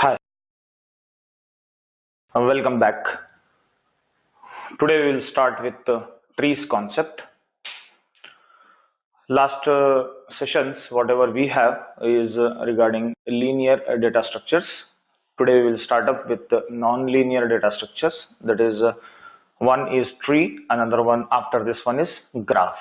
Hi, welcome back. Today we will start with the trees concept. Last sessions, whatever we have is regarding linear data structures. Today we will start up with non-linear data structures. That is, one is tree, another one after this one is graph.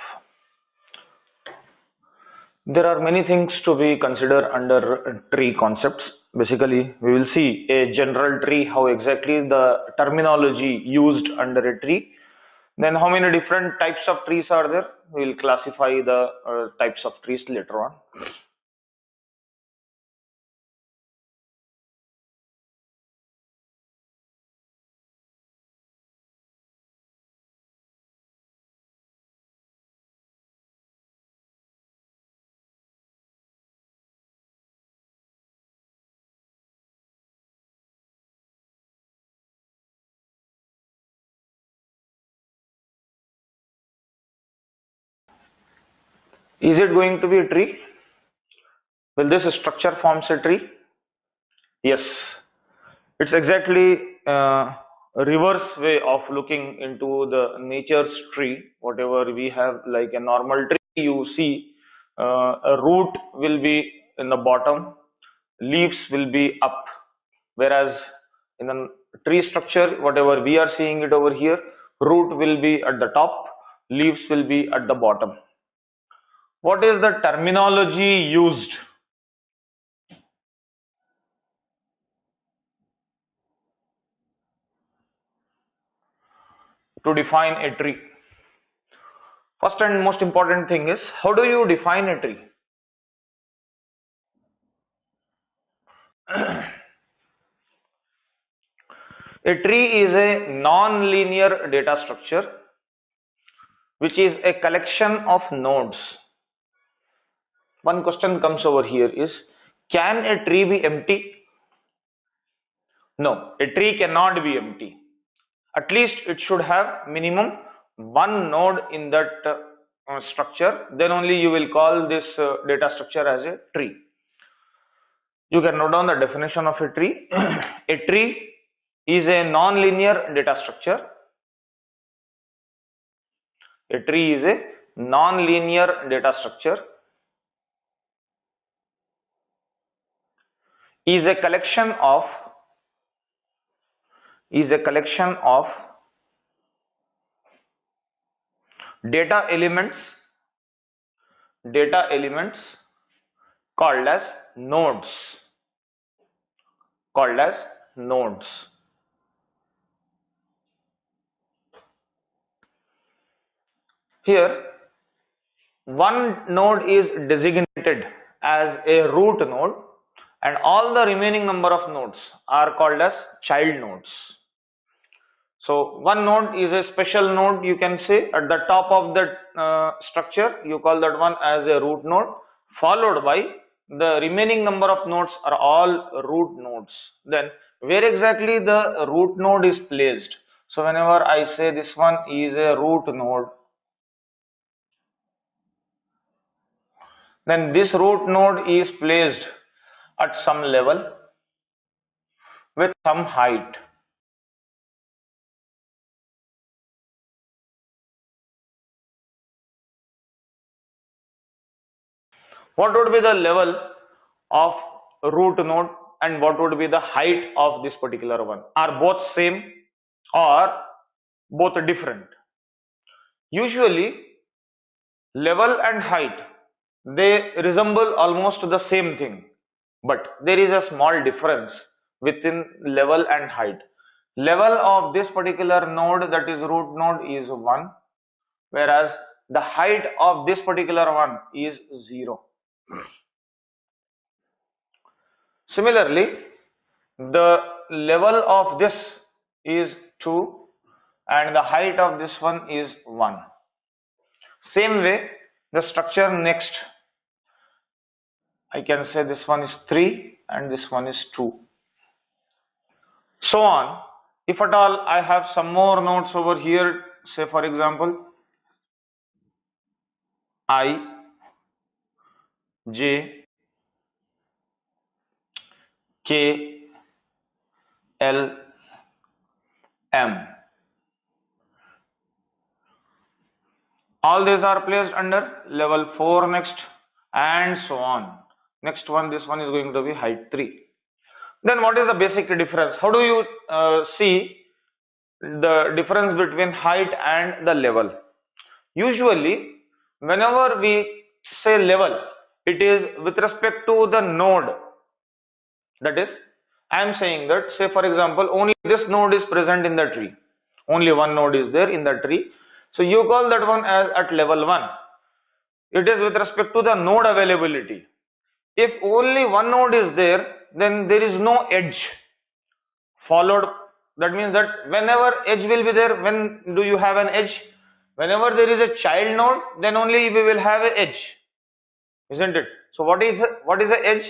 There are many things to be considered under tree concepts. Basically, we will see a general tree, how exactly the terminology used under a tree. Then how many different types of trees are there? We will classify the types of trees later on. Is it going to be a tree? Will this structure forms a tree? Yes. It's exactly a reverse way of looking into the nature's tree. Whatever we have, like a normal tree, you see a root will be in the bottom, leaves will be up. Whereas in the tree structure, whatever we are seeing it over here, root will be at the top, leaves will be at the bottom. What is the terminology used to define a tree? First and most important thing is, how do you define a tree? A tree is a non-linear data structure which is a collection of nodes. One question comes over here is, can a tree be empty? No, a tree cannot be empty. At least it should have minimum one node in that structure. Then only you will call this data structure as a tree. You can note down the definition of a tree. A tree is a non-linear data structure. A tree is a non-linear data structure. Is a collection of data elements called as nodes. Here, one node is designated as a root node and all the remaining number of nodes are called as child nodes. So one node is a special node, you can say, at the top of that structure. You call that one as a root node, followed by the remaining number of nodes are all root nodes. Then where exactly the root node is placed? So whenever I say this one is a root node, then this root node is placed at some level with some height. What would be the level of root node and what would be the height of this particular one? Are both same or both different? Usually level and height, they resemble almost the same thing, but there is a small difference within level and height. Level of this particular node, that is root node, is 1, whereas the height of this particular one is 0. Similarly, the level of this is 2 and the height of this one is 1. Same way, the structure next, I can say this one is 3 and this one is 2. So on. If at all I have some more nodes over here, say for example I, J, K, L, M. All these are placed under level 4 next, and so on. Next one, this one is going to be height 3. Then what is the basic difference? How do you see the difference between height and the level? Usually, whenever we say level, it is with respect to the node. That is, I am saying that, say for example, only this node is present in the tree. Only one node is there in the tree. So you call that one as at level 1. It is with respect to the node availability. If only one node is there, then there is no edge followed. That means that whenever edge will be there, when do you have an edge? Whenever there is a child node, then only we will have an edge, isn't it? So what is the edge?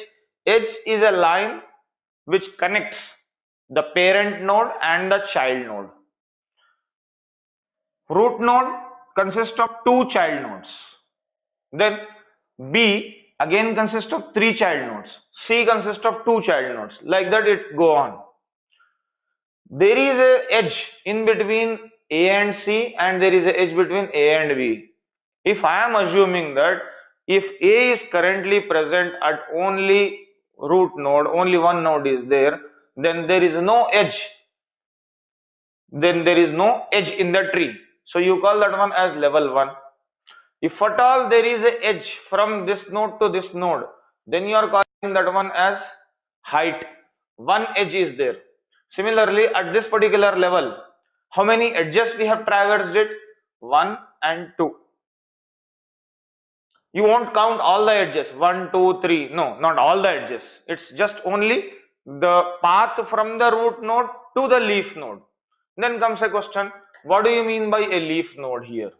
Edge is a line which connects the parent node and the child node. Root node consists of 2 child nodes. Then B again consists of 3 child nodes. C consists of 2 child nodes. Like that it go on. There is a edge in between A and C, and there is a edge between A and B. If I am assuming that if A is currently present at only root node, only one node is there, then there is no edge. Then there is no edge in the tree. So you call that one as level 1. If at all there is a edge from this node to this node, then you are calling that one as height. One edge is there. Similarly, at this particular level, how many edges we have traversed it? 1 and 2. You won't count all the edges, 1, 2, 3. No, not all the edges. It's just only the path from the root node to the leaf node. Then comes a question, what do you mean by a leaf node here?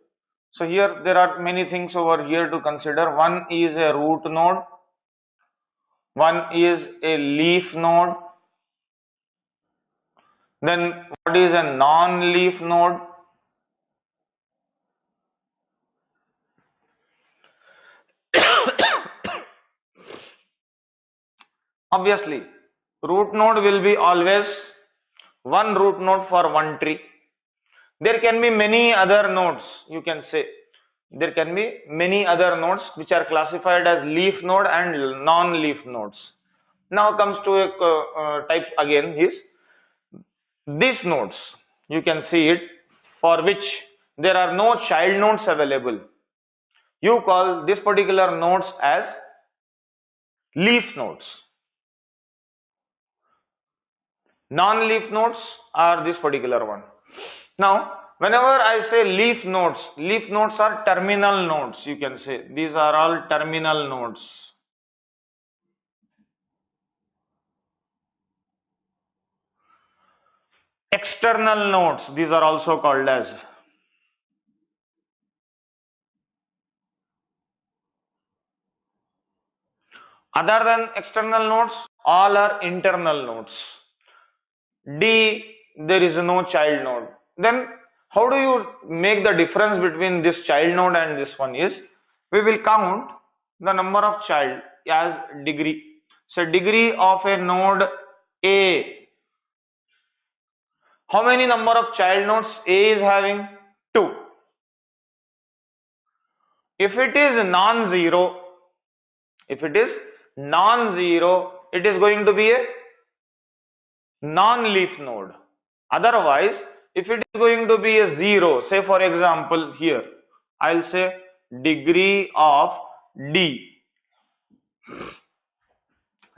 So here there are many things over here to consider. One is a root node, one is a leaf node, then what is a non-leaf node? Obviously, root node will be always one root node for one tree. There can be many other nodes, you can say. There can be many other nodes which are classified as leaf node and non-leaf nodes. Now comes to a type again is these nodes. You can see it for which there are no child nodes available. You call this particular nodes as leaf nodes. Non-leaf nodes are this particular one. Now, whenever I say leaf nodes are terminal nodes, you can say. These are all terminal nodes. External nodes, these are also called as. Other than external nodes, all are internal nodes. D, there is no child node. Then how do you make the difference between this child node and this one is, we will count the number of child as degree. So degree of a node A. How many number of child nodes A is having? 2. If it is non-zero, it is going to be a non-leaf node. Otherwise, if it is going to be a 0, say for example here, I'll say degree of D.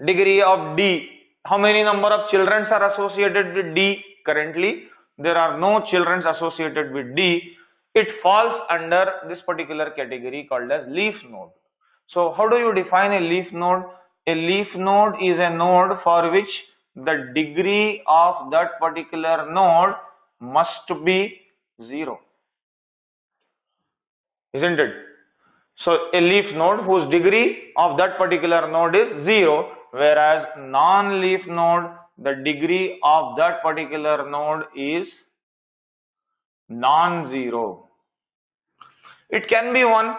Degree of D. How many number of children are associated with D? Currently, there are no children associated with D. It falls under this particular category called as leaf node. So how do you define a leaf node? A leaf node is a node for which the degree of that particular node must be 0. Isn't it? So a leaf node whose degree of that particular node is 0, whereas non-leaf node, the degree of that particular node is non-zero. It can be 1,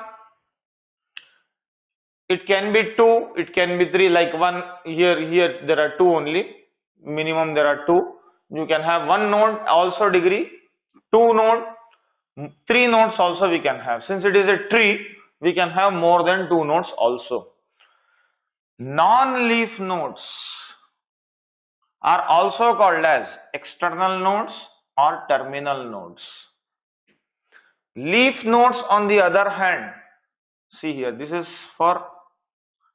it can be 2, it can be 3, like 1 here there are 2 only, minimum there are 2. You can have one node also degree, two node, three nodes also we can have. Since it is a tree, we can have more than two nodes also. Non-leaf nodes are also called as external nodes or terminal nodes. Leaf nodes, on the other hand, see here, this is for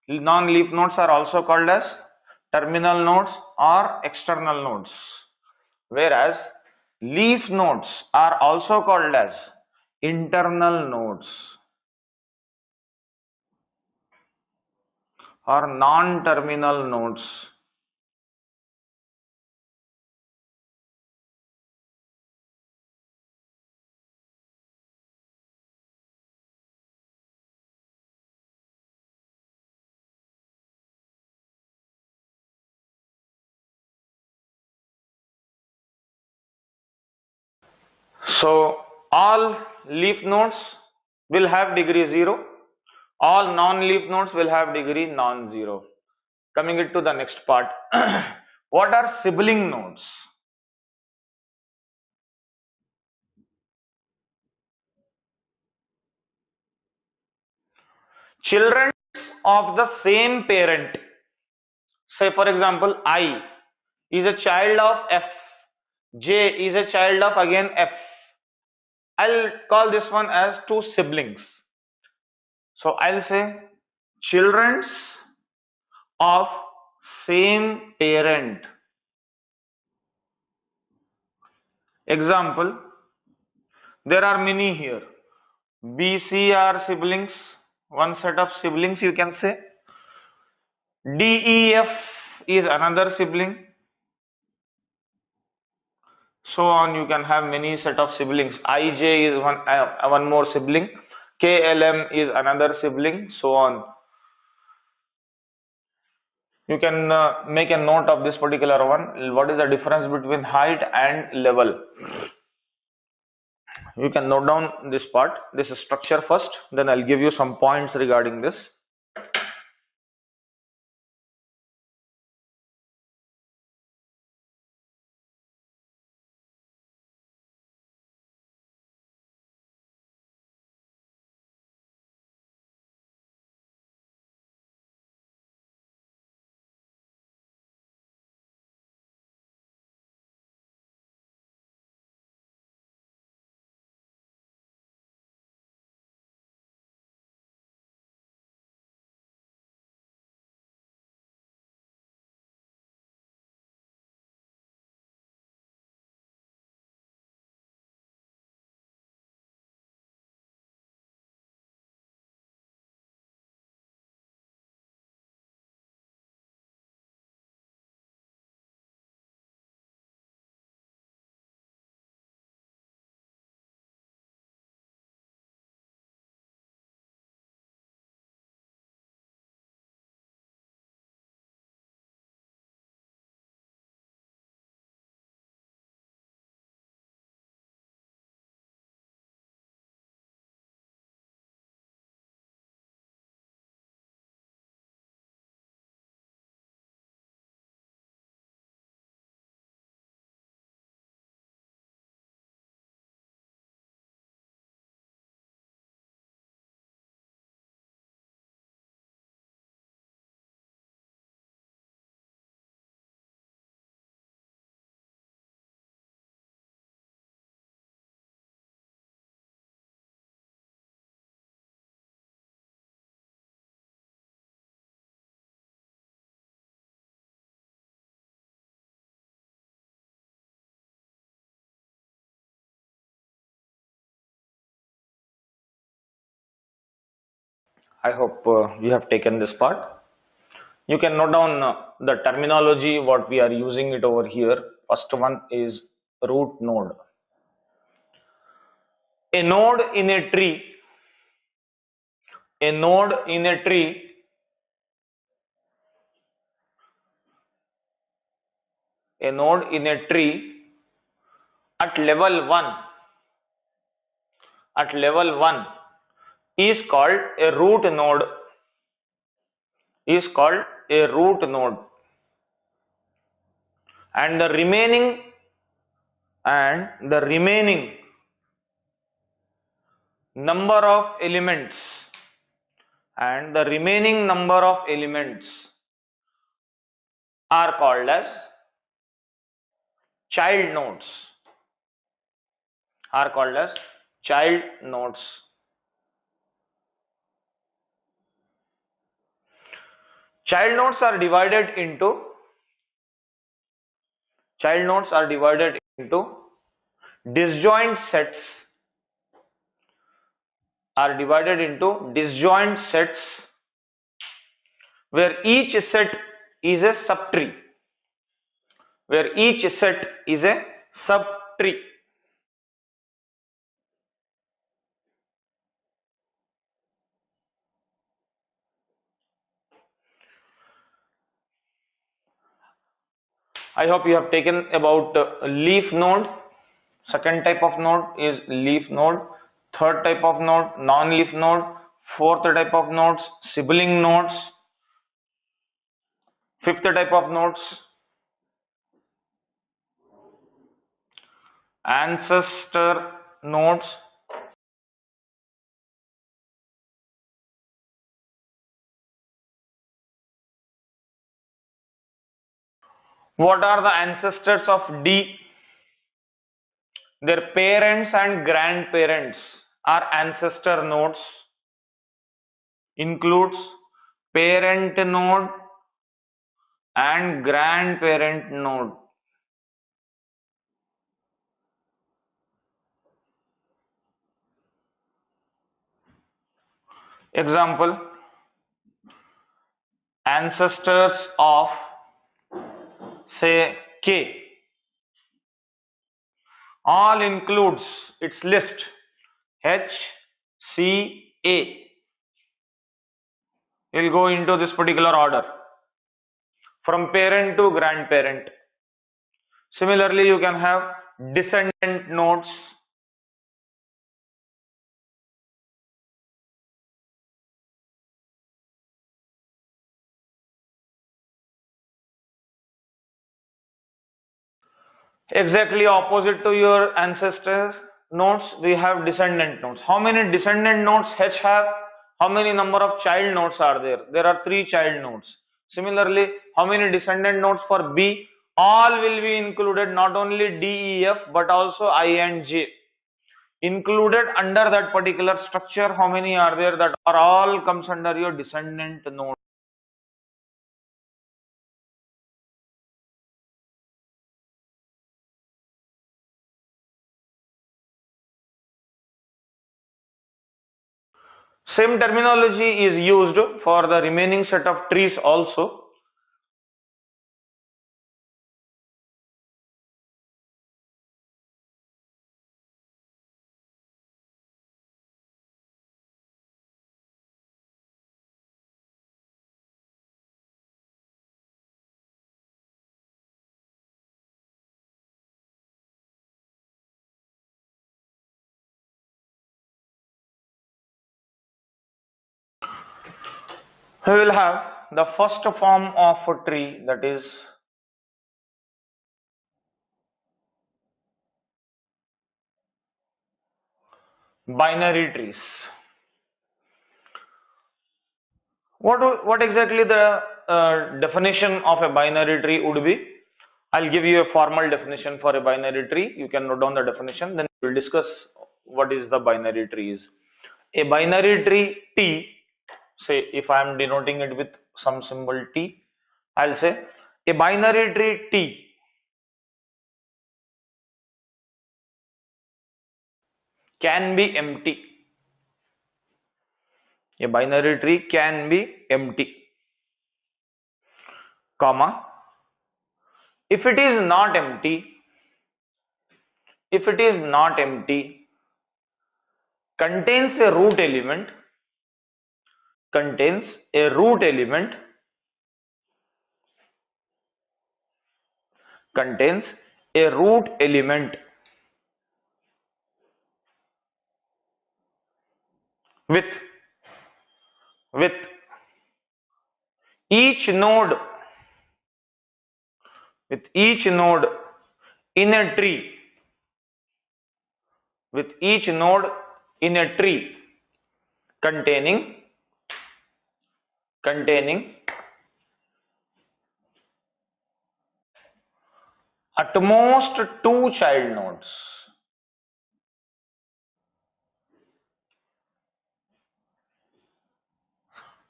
non-leaf nodes are also called as terminal nodes or external nodes, whereas leaf nodes are also called as internal nodes or non-terminal nodes. So all leaf nodes will have degree 0, all non-leaf nodes will have degree non-zero. Coming it to the next part. What are sibling nodes? Children of the same parent. Say for example, I is a child of F, J is a child of again F. I'll call this one as two siblings. So I'll say children of same parent. Example, there are many here. B, C are siblings, one set of siblings you can say. D, E, F is another sibling. So on, you can have many set of siblings. I, J is one more sibling. K, L, M is another sibling. So on. You can make a note of this particular one. What is the difference between height and level? You can note down this part, this structure first, then I'll give you some points regarding this. I hope you have taken this part. You can note down the terminology, what we are using it over here. First one is root node. A node in a tree, a node in a tree a node in a tree at level 1 is called a root node, and the remaining and the remaining number of elements are called as child nodes. Child nodes are divided into disjoint sets where each set is a subtree. I hope you have taken about leaf node. Second type of node is leaf node. Third type of node, non-leaf node. Fourth type of nodes, sibling nodes. Fifth type of nodes, ancestor nodes. What are the ancestors of D? Their parents and grandparents are ancestor nodes. Includes parent node and grandparent node. Example, ancestors of say K all includes its list H, C, A. We'll go into this particular order from parent to grandparent. Similarly, you can have descendant nodes. Exactly opposite to your ancestor nodes, we have descendant nodes. How many descendant nodes H have? How many number of child nodes are there? There are 3 child nodes. Similarly, how many descendant nodes for B? All will be included, not only D, E, F, but also I and J. Included under that particular structure, how many are there? That are all comes under your descendant node. Same terminology is used for the remaining set of trees also. We will have the first form of a tree, that is binary trees. What exactly the definition of a binary tree would be? I'll give you a formal definition for a binary tree. You can note down the definition, then we'll discuss what is the binary tree is. A binary tree T, say if I am denoting it with some symbol T, I'll say a binary tree T can be empty. A binary tree can be empty, comma, if it is not empty, contains a root element, with each node in a tree with each node in a tree containing at most two child nodes.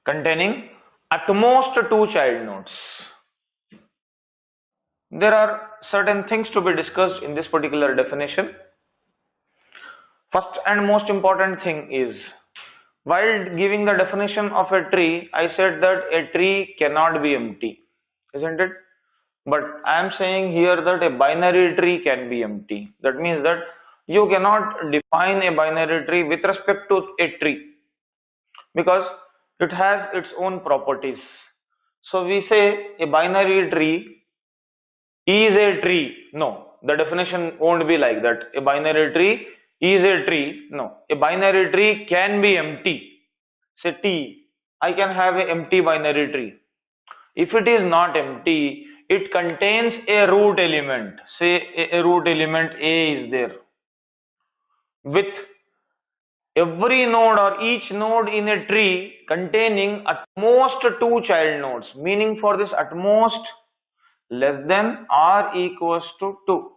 Containing at most two child nodes. There are certain things to be discussed in this particular definition. First and most important thing is, while giving the definition of a tree, I said that a tree cannot be empty, isn't it? But I am saying here that a binary tree can be empty. That means that you cannot define a binary tree with respect to a tree because it has its own properties. So we say a binary tree is a tree. No, the definition won't be like that. A binary tree is a tree. No, a binary tree can be empty. Say T, I can have an empty binary tree. If it is not empty, it contains a root element. Say a root element A is there. With every node or each node in a tree containing at most two child nodes, meaning for this at most less than or equals to 2.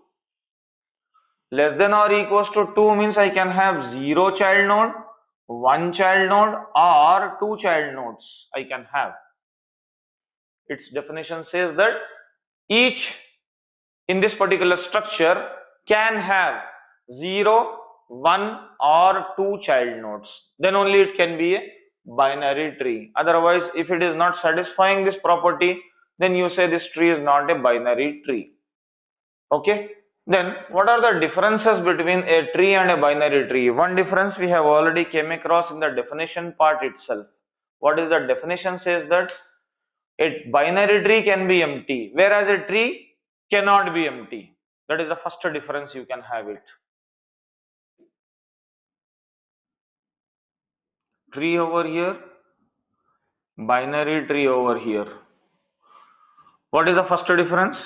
Less than or equals to 2 means I can have 0 child node, 1 child node or 2 child nodes I can have. Its definition says that each in this particular structure can have 0, 1 or 2 child nodes. Then only it can be a binary tree. Otherwise, if it is not satisfying this property, then you say this tree is not a binary tree. Okay. Then what are the differences between a tree and a binary tree? One difference we have already came across in the definition part itself. What is the definition says that a binary tree can be empty, whereas a tree cannot be empty. That is the first difference you can have it. Tree over here, binary tree over here. What is the first difference?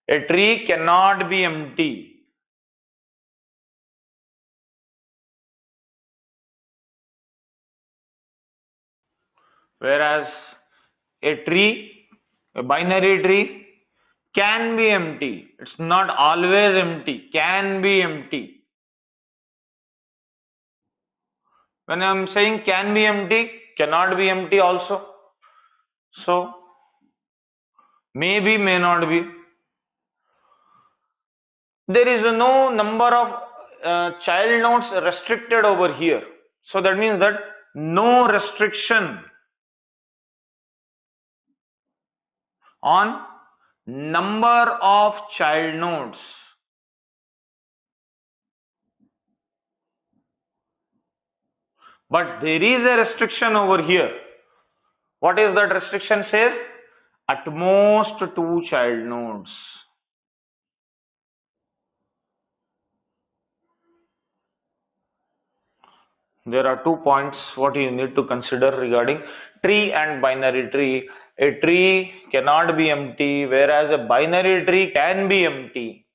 A tree cannot be empty. Whereas a tree, a binary tree, can be empty. It's not always empty, can be empty. When I am saying can be empty, cannot be empty also. So, maybe, may not be. There is no number of child nodes restricted over here. So that means that no restriction on number of child nodes. But there is a restriction over here. What is that restriction says? At most two child nodes. There are 2 points what you need to consider regarding tree and binary tree. A tree cannot be empty, whereas a binary tree can be empty.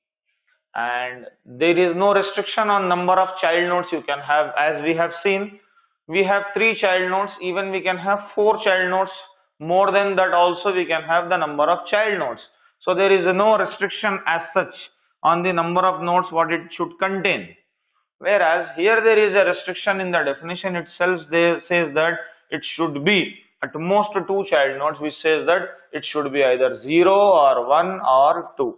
And there is no restriction on number of child nodes you can have. As we have seen, we have 3 child nodes, even we can have 4 child nodes. More than that also we can have the number of child nodes. So there is no restriction as such on the number of nodes what it should contain. Whereas here there is a restriction in the definition itself. There says that it should be at most 2 child nodes, which says that it should be either 0 or 1 or 2.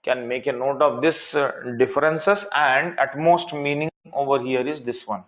Can make a note of this differences, and at most meaning over here is this one.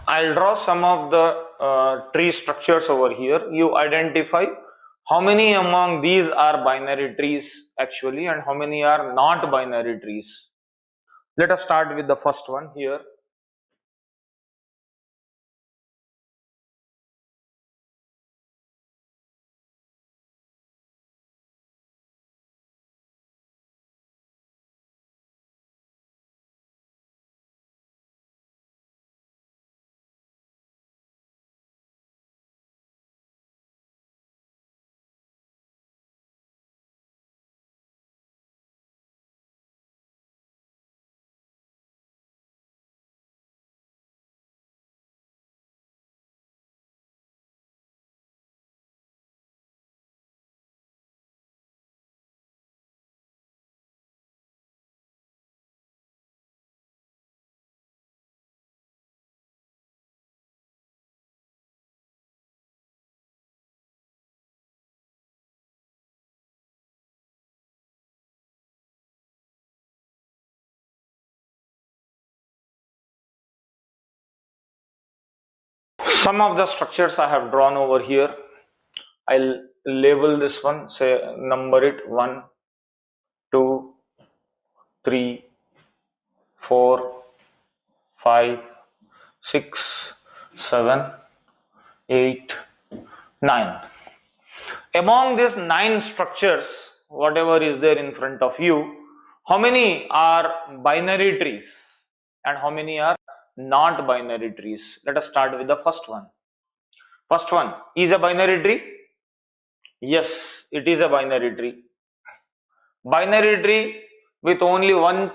I'll draw some of the tree structures over here. You identify how many among these are binary trees actually and how many are not binary trees. Let us start with the first one here. Some of the structures I have drawn over here. I'll label this one, say number it 1, 2, 3, 4, 5, 6, 7, 8, 9. Among these 9 structures, whatever is there in front of you, how many are binary trees and how many are not binary trees? Let us start with the first one. First one is a binary tree. Yes, it is a binary tree. Binary tree with only one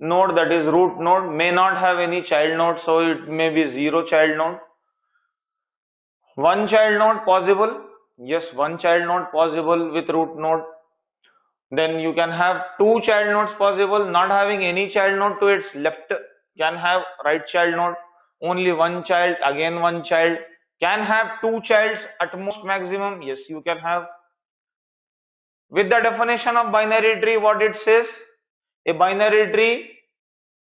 node, that is root node, may not have any child node, so it may be 0 child node. One child node possible. Yes, one child node possible with root node. Then you can have 2 child nodes possible, not having any child node to its left, can have right child node. Only one child, again one child, can have 2 childs at most maximum. Yes, you can have. With the definition of binary tree, what it says, a binary tree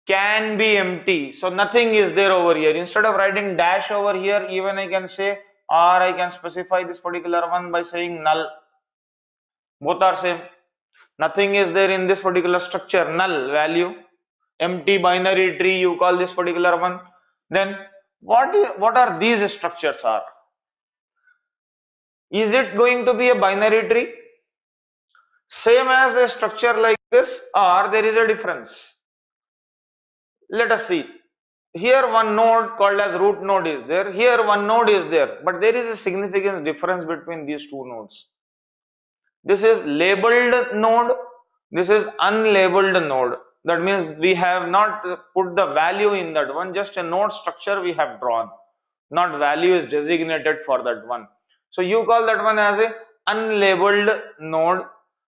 can be empty. So nothing is there over here. Instead of writing dash over here, even I can say, or I can specify this particular one by saying null. Both are same. Nothing is there in this particular structure, null value. Empty binary tree, you call this particular one. Then what are these structures are? Is it going to be a binary tree? Same as a structure like this, or there is a difference? Let us see. Here one node called as root node is there. Here one node is there. But there is a significant difference between these two nodes. This is labeled node. This is unlabeled node. That means we have not put the value in that one. Just a node structure we have drawn. Not value is designated for that one. So you call that one as a unlabeled node.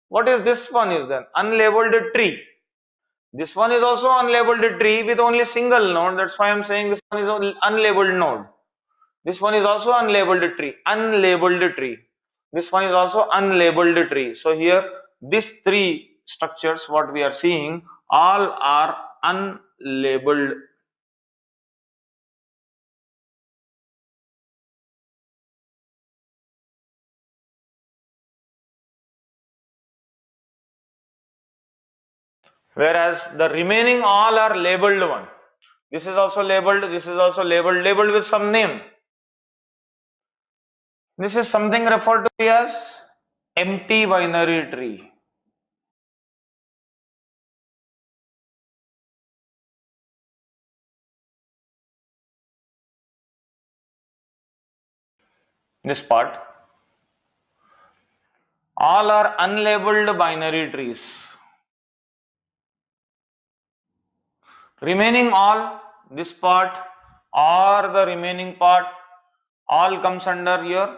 What is this one is then? Unlabeled tree. This one is also unlabeled tree with only single node. That's why I am saying this one is unlabeled node. This one is also unlabeled tree. Unlabeled tree. This one is also unlabeled tree. So here these 3 structures what we are seeing all are unlabeled. Whereas the remaining all are labeled one. This is also labeled, this is also labeled, labeled with some name. This is something referred to as empty binary tree. This part. All are unlabeled binary trees. Remaining all, this part or the remaining part, all comes under your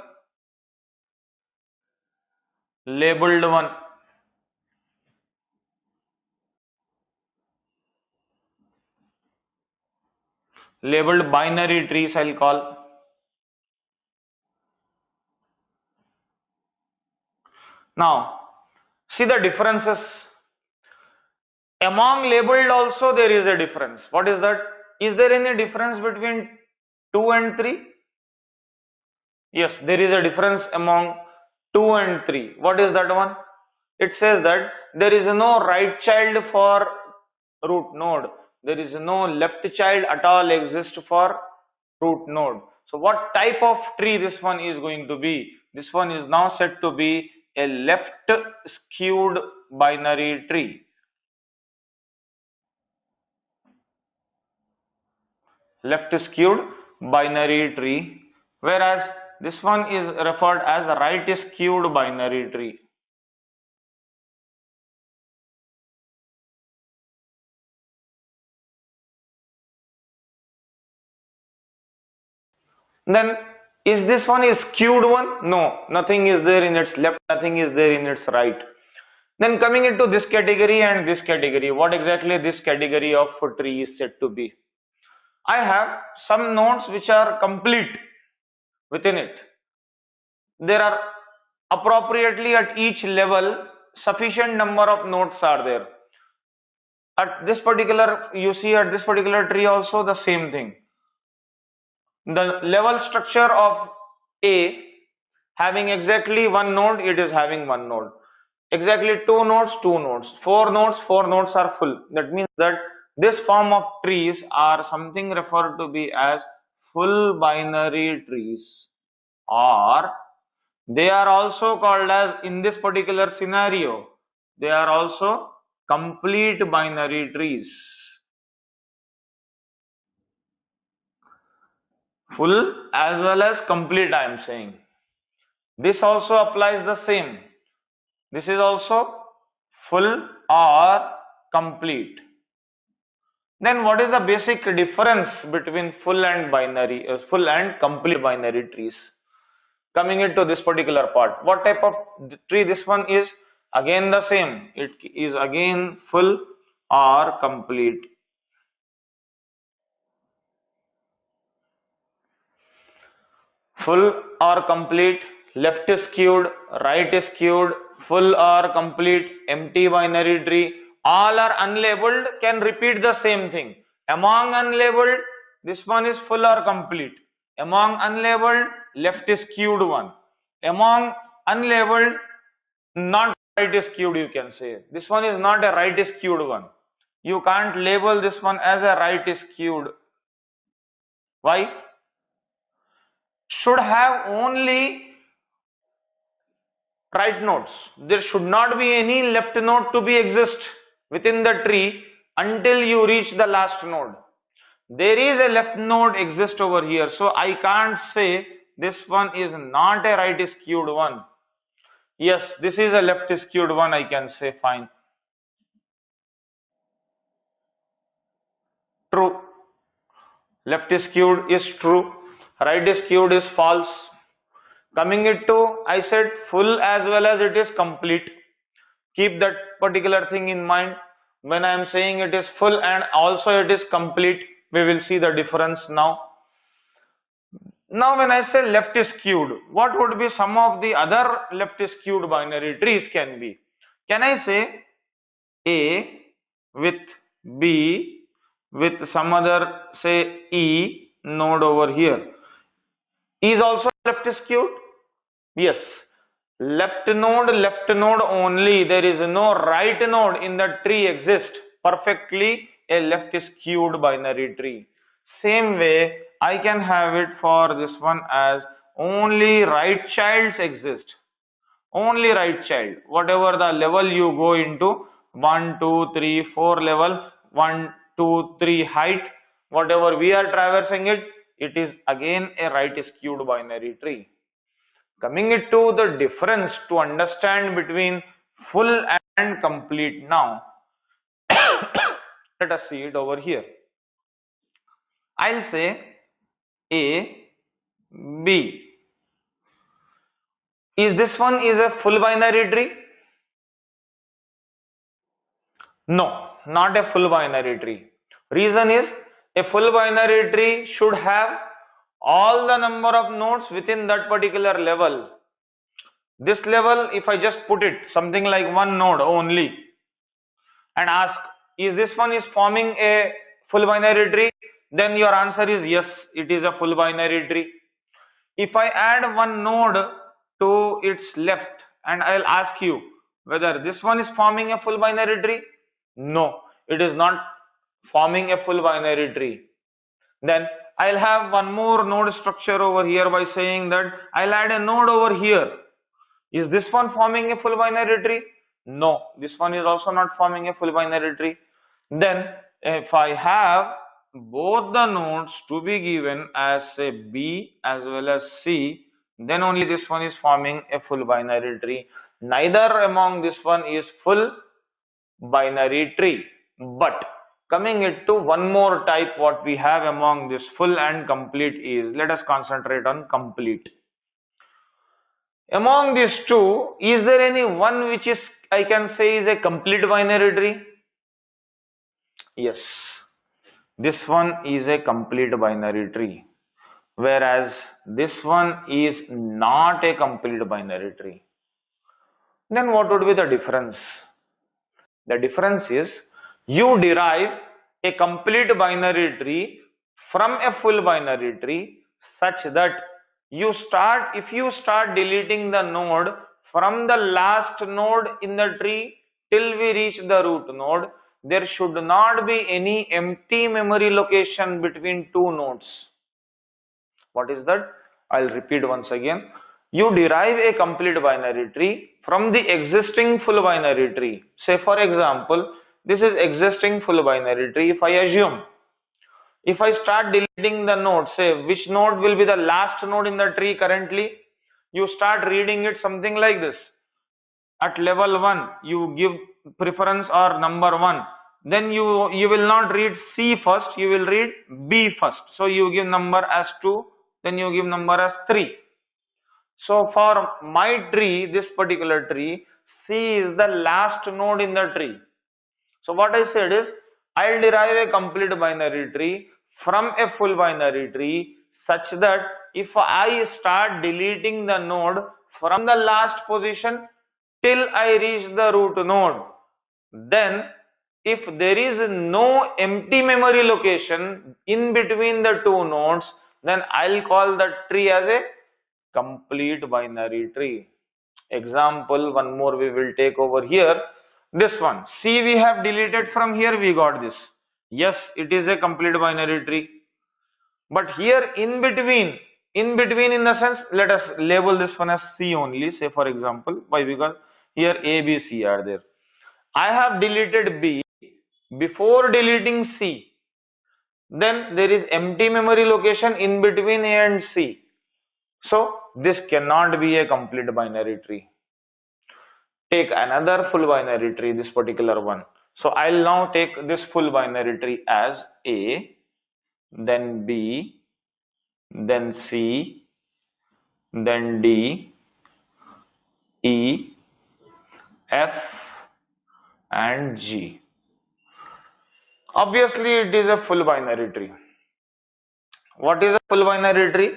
labeled one. Labeled binary trees I'll call. Now, see the differences. Among labeled also there is a difference. What is that? Is there any difference between 2 and 3? Yes, there is a difference among 2 and 3. What is that one? It says that there is no right child for root node. There is no left child at all exist for root node. So what type of tree this one is going to be? This one is now said to be a left skewed binary tree. Left skewed binary tree, whereas this one is referred as a right skewed binary tree. Then is this one a skewed one? No, nothing is there in its left, nothing is there in its right. Then coming into this category and this category, what exactly this category of tree is said to be? I have some nodes which are complete within it. There are appropriately at each level sufficient number of nodes are there. At this particular, you see at this particular tree also the same thing. The level structure of A having exactly one node, it is having one node. Exactly two nodes, two nodes. Four nodes are full. That means that this form of trees are something referred to be as full binary trees, or they are also called as, in this particular scenario, they are also complete binary trees. Full as well as complete, I am saying. This also applies the same. This is also full or complete. Then what is the basic difference between full and complete binary trees? Coming into this particular part, what type of tree this one is? Again the same. It is again full or complete. Full or complete, left skewed, right skewed, full or complete, empty binary tree, all are unlabeled, can repeat the same thing. Among unlabeled, this one is full or complete. Among unlabeled, left skewed one. Among unlabeled, not right skewed, you can say. This one is not a right skewed one. You can't label this one as a right skewed. Why? Should have only right nodes. There should not be any left node to be exist within the tree until you reach the last node. There is a left node exist over here, so I can't say this one is not a right skewed one. Yes, this is a left skewed one, I can say, fine. True. Left skewed is true, right skewed is false. Coming it to, I said full as well as it is complete. Keep that particular thing in mind. When I am saying it is full and also it is complete, we will see the difference now. Now when I say left skewed, what would be some of the other left skewed binary trees can be? Can I say A with B with some other, say E node over here, is also left skewed? Yes. Left node only. There is no right node in the tree exist. Perfectly a left skewed binary tree. Same way I can have it for this one as only right childs exist. Only right child. Whatever the level you go into, 1, 2, 3, 4 level, 1, 2, 3 height, whatever we are traversing it, it is again a right skewed binary tree. Coming into the difference to understand between full and complete now, let us see it over here. I'll say A, B. Is this one is a full binary tree? No, not a full binary tree. Reason is, a full binary tree should have all the number of nodes within that particular level. This level, if I just put it something like one node only and ask, is this one is forming a full binary tree? then your answer is yes, it is a full binary tree. If I add one node to its left and I'll ask you whether this one is forming a full binary tree, no, it is not forming a full binary tree. Then I'll have one more node structure over here by saying that I'll add a node over here. Is this one forming a full binary tree? No, this one is also not forming a full binary tree. Then if I have both the nodes to be given as say B as well as C, then only this one is forming a full binary tree. Neither among this one is full binary tree. But coming it to one more type what we have among this full and complete is, let us concentrate on complete. Among these two, is there any one which is, I can say, is a complete binary tree? Yes, this one is a complete binary tree, whereas this one is not a complete binary tree. Then what would be the difference? The difference is you derive a complete binary tree from a full binary tree such that if you start deleting the node from the last node in the tree till we reach the root node, there should not be any empty memory location between two nodes. What is that? I'll repeat once again. You derive a complete binary tree from the existing full binary tree. Say for example, this is existing full binary tree. If I start deleting the node, say which node will be the last node in the tree currently, you start reading it something like this. At level 1, you give preference or number 1. Then you will not read C first, you will read B first. So you give number as 2, then you give number as 3. So for my tree, this particular tree, C is the last node in the tree. So what I said is, I'll derive a complete binary tree from a full binary tree such that if I start deleting the node from the last position till I reach the root node, then if there is no empty memory location in between the two nodes, then I'll call that tree as a complete binary tree. Example, one more we will take over here. This one, C we have deleted from here, we got this. Yes, it is a complete binary tree. But here in between in the sense, let us label this one as C only, say for example. Why? Because here A, B, C are there. I have deleted B before deleting C. Then there is empty memory location in between A and C. So this cannot be a complete binary tree. Take another full binary tree, this particular one. So I'll now take this full binary tree as A, then B, then C, then D, E, F and G. Obviously it is a full binary tree. What is a full binary tree?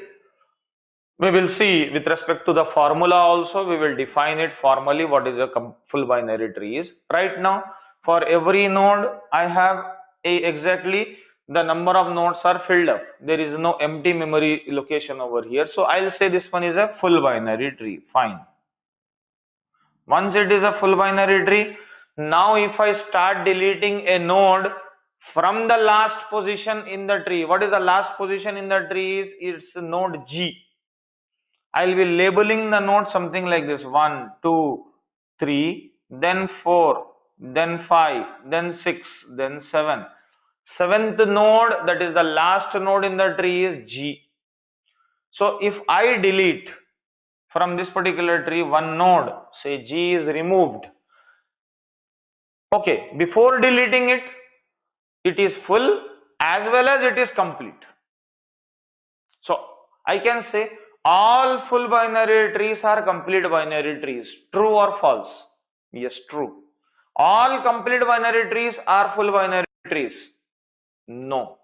We will see with respect to the formula also. We will define it formally what is a full binary tree is. Right now for every node I have exactly the number of nodes are filled up. There is no empty memory location over here. So I'll say this one is a full binary tree. Fine. Once it is a full binary tree, now if I start deleting a node from the last position in the tree, what is the last position in the tree is it's node G. I'll be labeling the node something like this: 1, 2, 3, then 4, then 5, then 6, then 7. Seventh node, that is the last node in the tree, is G. So if I delete from this particular tree one node, say G is removed. Okay, before deleting it, it is full as well as it is complete. So I can say all full binary trees are complete binary trees. True or false? Yes, true. All complete binary trees are full binary trees. No,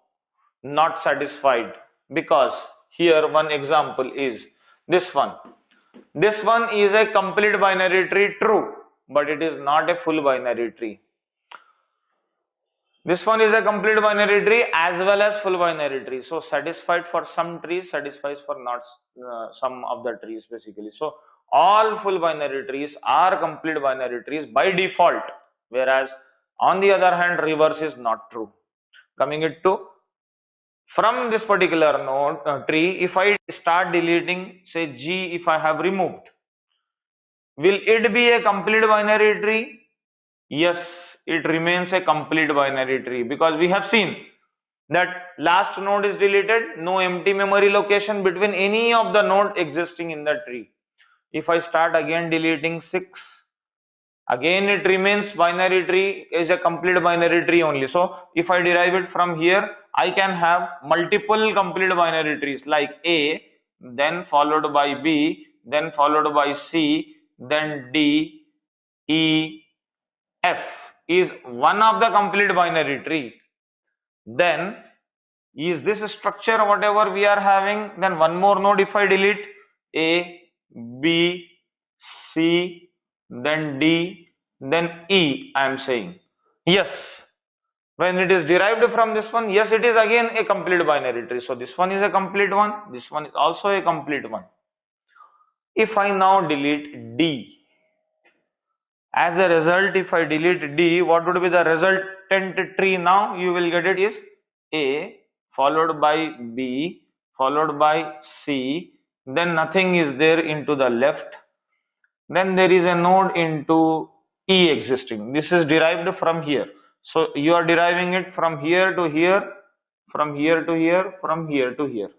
not satisfied, because here one example is this one. This one is a complete binary tree, true, but it is not a full binary tree. This one is a complete binary tree as well as full binary tree. So satisfied for some trees, satisfies for not some of the trees basically. So all full binary trees are complete binary trees by default, whereas on the other hand reverse is not true. Coming it to from this particular node tree, if I start deleting say G, if I have removed, will it be a complete binary tree? Yes, it remains a complete binary tree because we have seen that last node is deleted, no empty memory location between any of the node existing in the tree. If I start again deleting 6, again it remains binary tree, is a complete binary tree only. So if I derive it from here, I can have multiple complete binary trees like A, then followed by B, then followed by C, then D, E, F is one of the complete binary tree. Then is this structure whatever we are having, then one more node if I delete A, B, C, then D, then E, I am saying. Yes, when it is derived from this one, yes, it is again a complete binary tree. So this one is a complete one, this one is also a complete one. If I now delete D, as a result, if I delete D, what would be the resultant tree now? You will get it is A followed by B followed by C, then nothing is there into the left, then there is a node into E existing. This is derived from here. So you are deriving it from here to here, from here to here, from here to here.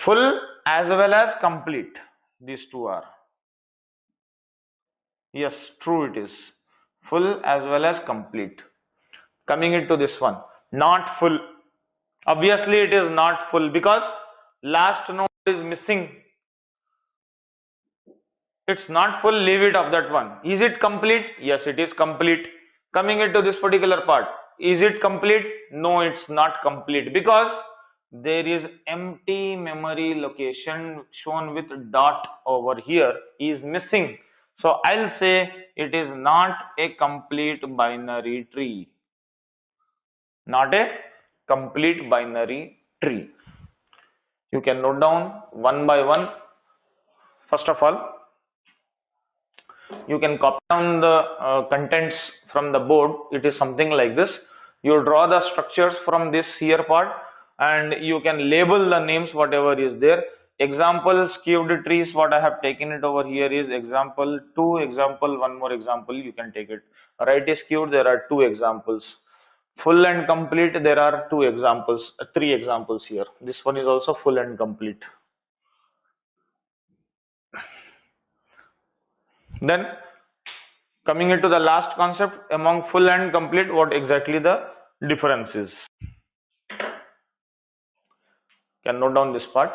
Full as well as complete. These two are. Yes, true it is. Full as well as complete. Coming into this one, not full. Obviously it is not full because last node is missing. It's not full, leave it of that one. Is it complete? Yes, it is complete. Coming into this particular part, is it complete? No, it's not complete because there is empty memory location shown with dot over here is missing. So I'll say it is not a complete binary tree. Not a complete binary tree. You can note down one by one. First of all, you can copy down the contents from the board. It is something like this. You draw the structures from this here part and you can label the names whatever is there. Example skewed trees, what I have taken it over here is example 2, example 1 more example, you can take it. Right is skewed, there are 2 examples. Full and complete, there are 2 examples, 3 examples here. This one is also full and complete. Then coming into the last concept, among full and complete, what exactly the difference is. Can note down this part.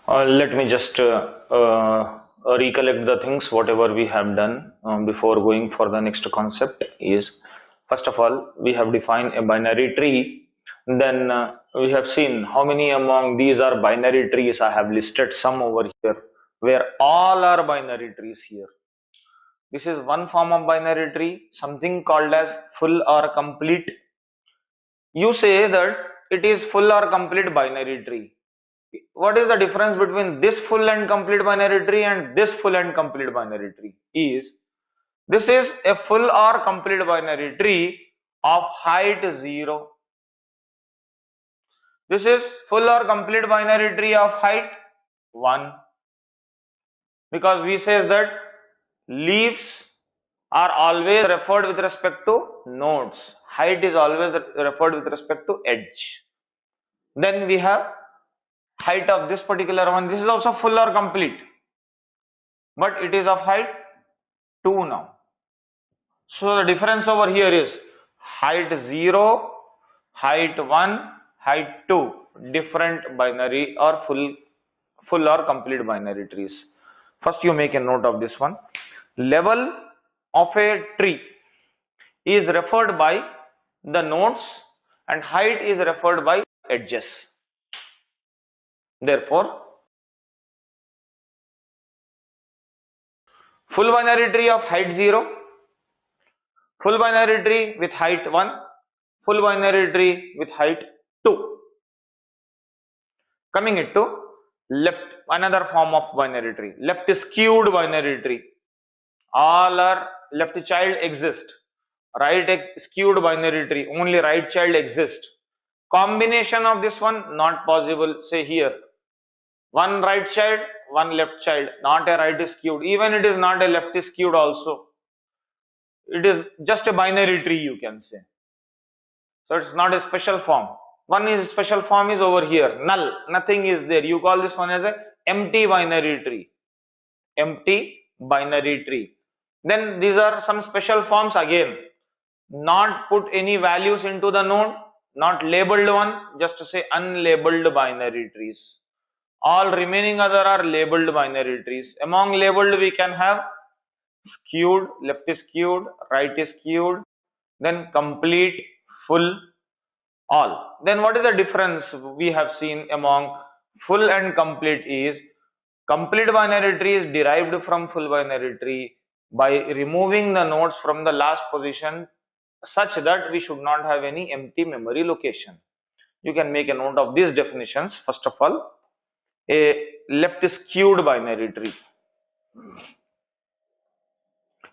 Let me just recollect the things whatever we have done before going for the next concept is, first of all, we have defined a binary tree. Then we have seen how many among these are binary trees. I have listed some over here where all are binary trees here. This is one form of binary tree, something called as full or complete. You say that it is full or complete binary tree. What is the difference between this full and complete binary tree and this full and complete binary tree? Is this is a full or complete binary tree of height 0. This is full or complete binary tree of height 1, because we say that leaves are always referred with respect to nodes. Height is always referred with respect to edge. Then we have height of this particular one. This is also full or complete, but it is of height 2 now. So the difference over here is height 0, height 1, height 2, different binary or full or complete binary trees. First you make a note of this one. Level of a tree is referred by the nodes and height is referred by edges. Therefore, full binary tree of height 0, full binary tree with height 1, full binary tree with height 2. Coming into left, another form of binary tree, left skewed binary tree. All are left child exist. Right skewed binary tree, only right child exists. Combination of this one not possible. Say here, one right child, one left child, not a right skewed. Even it is not a left skewed also. It is just a binary tree, you can say. So it's not a special form. One is special form is over here, null, nothing is there. You call this one as a empty binary tree. Empty binary tree. Then these are some special forms again. Not put any values into the node, not labeled one, just to say unlabeled binary trees. All remaining other are labeled binary trees. Among labeled we can have skewed, left is skewed, right is skewed, then complete, full, all. Then what is the difference we have seen among full and complete is, complete binary tree is derived from full binary tree by removing the nodes from the last position such that we should not have any empty memory location. You can make a note of these definitions. First of all, a left skewed binary tree.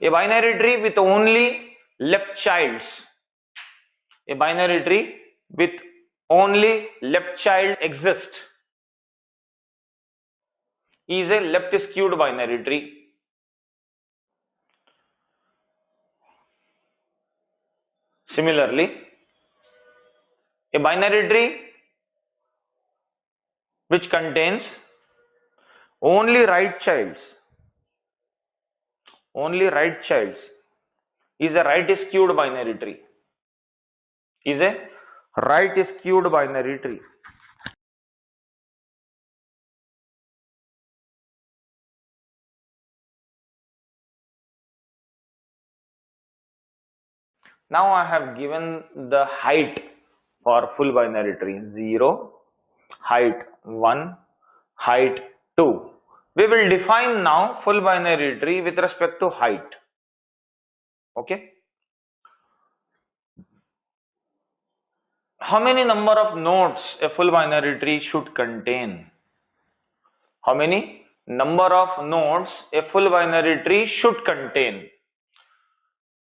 A binary tree with only left childs. A binary tree with only left child exists is a left skewed binary tree. Similarly, a binary tree which contains only right childs is a right skewed binary tree. Is a right skewed binary tree. Now I have given the height for full binary tree 0, height 1, height 2. We will define now full binary tree with respect to height. Okay. How many number of nodes a full binary tree should contain? How many number of nodes a full binary tree should contain?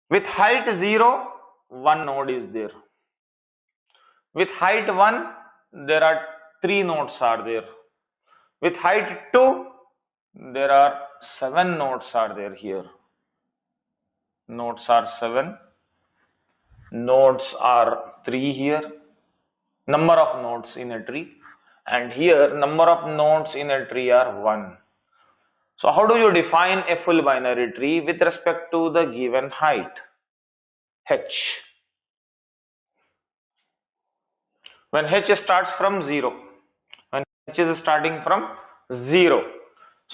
With height 0, one node is there. With height 1, there are 3 nodes are there. With height 2, there are 7 nodes are there here. Nodes are 7. Nodes are 3 here. Number of nodes in a tree. And here, number of nodes in a tree are 1. So how do you define a full binary tree with respect to the given height? H. When H starts from 0. When H is starting from 0.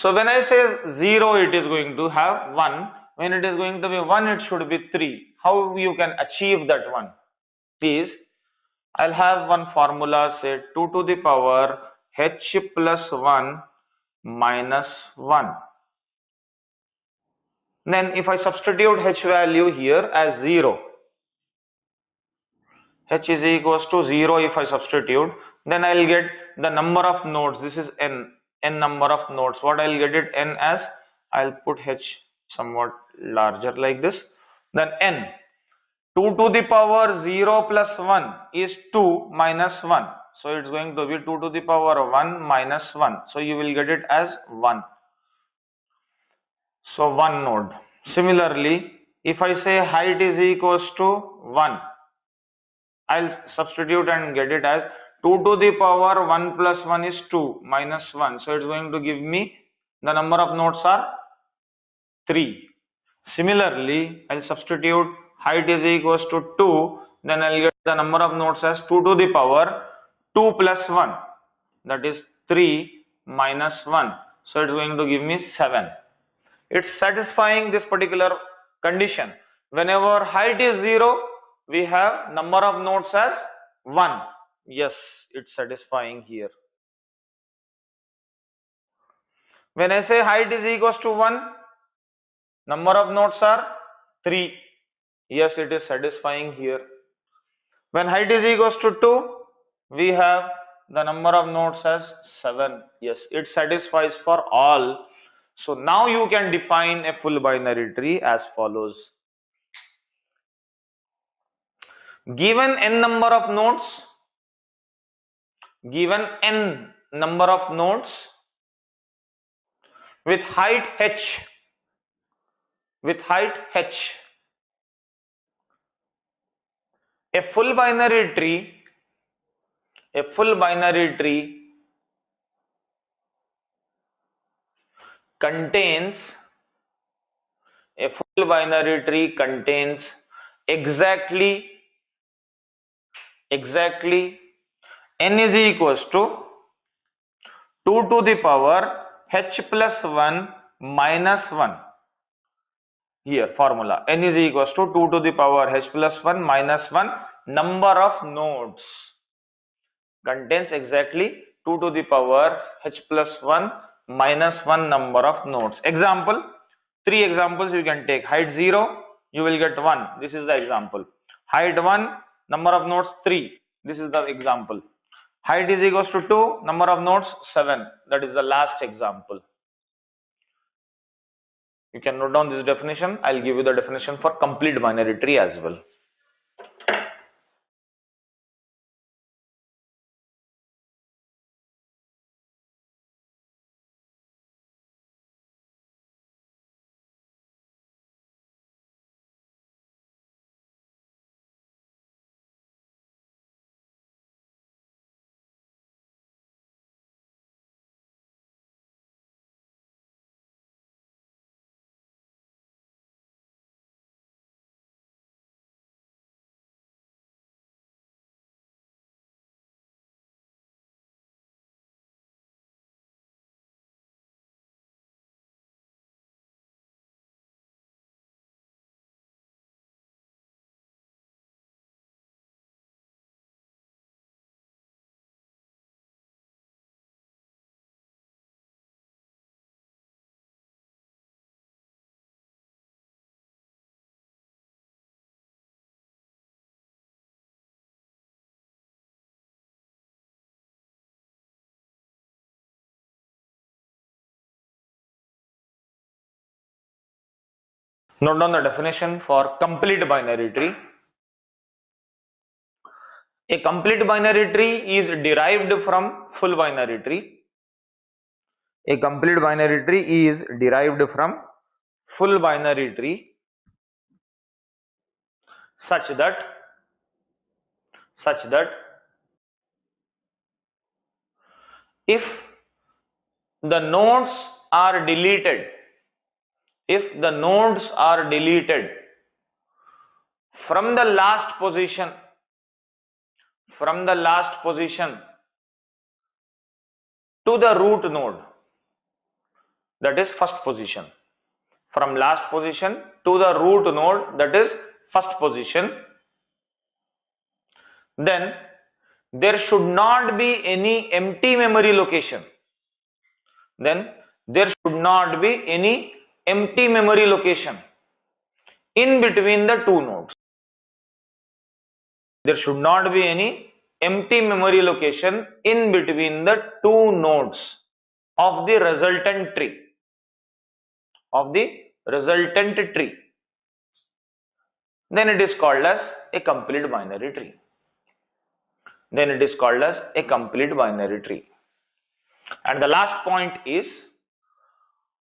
So when I say 0, it is going to have 1. When it is going to be 1, it should be 3. How you can achieve that one? Is I'll have one formula, say 2 to the power h plus 1 minus 1. Then if I substitute h value here as 0, h is equals to 0 if I substitute, then I'll get the number of nodes. This is n number of nodes. What I'll get it n as, I'll put h somewhat larger like this. Then n, 2 to the power 0 plus 1 is 2 minus 1. So it's going to be 2 to the power 1 minus 1. So you will get it as 1. So 1 node. Similarly, if I say height is equals to 1, I'll substitute and get it as 2 to the power 1 plus 1 is 2 minus 1. So it's going to give me the number of nodes are 3. Similarly, I'll substitute height is equals to 2, then I'll get the number of nodes as 2 to the power 2 plus 1, that is 3 minus 1. So it's going to give me 7. It's satisfying this particular condition. Whenever height is 0, we have number of nodes as 1. Yes, it's satisfying here. When I say height is equals to 1, number of nodes are 3. Yes, it is satisfying here. When height is equals to 2, we have the number of nodes as 7. Yes, it satisfies for all. So now you can define a full binary tree as follows. Given n number of nodes, with height h, a full binary tree contains exactly n is equals to 2 to the power h plus 1 minus 1. Here formula, n is equals to 2 to the power h plus 1 minus 1 number of nodes, contains exactly 2 to the power h plus 1 minus 1 number of nodes. Example, 3 examples you can take. Height 0, you will get 1. This is the example. Height 1, number of nodes 3. This is the example. Height is equals to 2, number of nodes 7. That is the last example. You can note down this definition. I'll give you the definition for complete binary tree as well. Note down the definition for complete binary tree. A complete binary tree is derived from full binary tree. A complete binary tree is derived from full binary tree such that if the nodes are deleted, from the last position to the root node, that is first position. From last position to the root node, that is first position. Then there should not be any empty memory location. Then there should not be any empty memory location in between the two nodes. There should not be any empty memory location in between the two nodes of the resultant tree. Then it is called as a complete binary tree. And the last point is,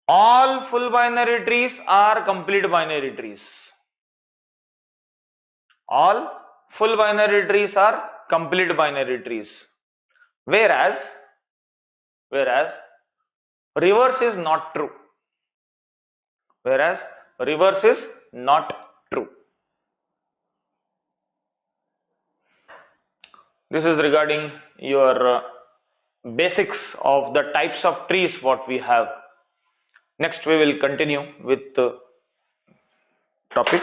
all full binary trees are complete binary trees. All full binary trees are complete binary trees. Whereas reverse is not true. This is regarding your basics of the types of trees what we have. Next we will continue with the topic.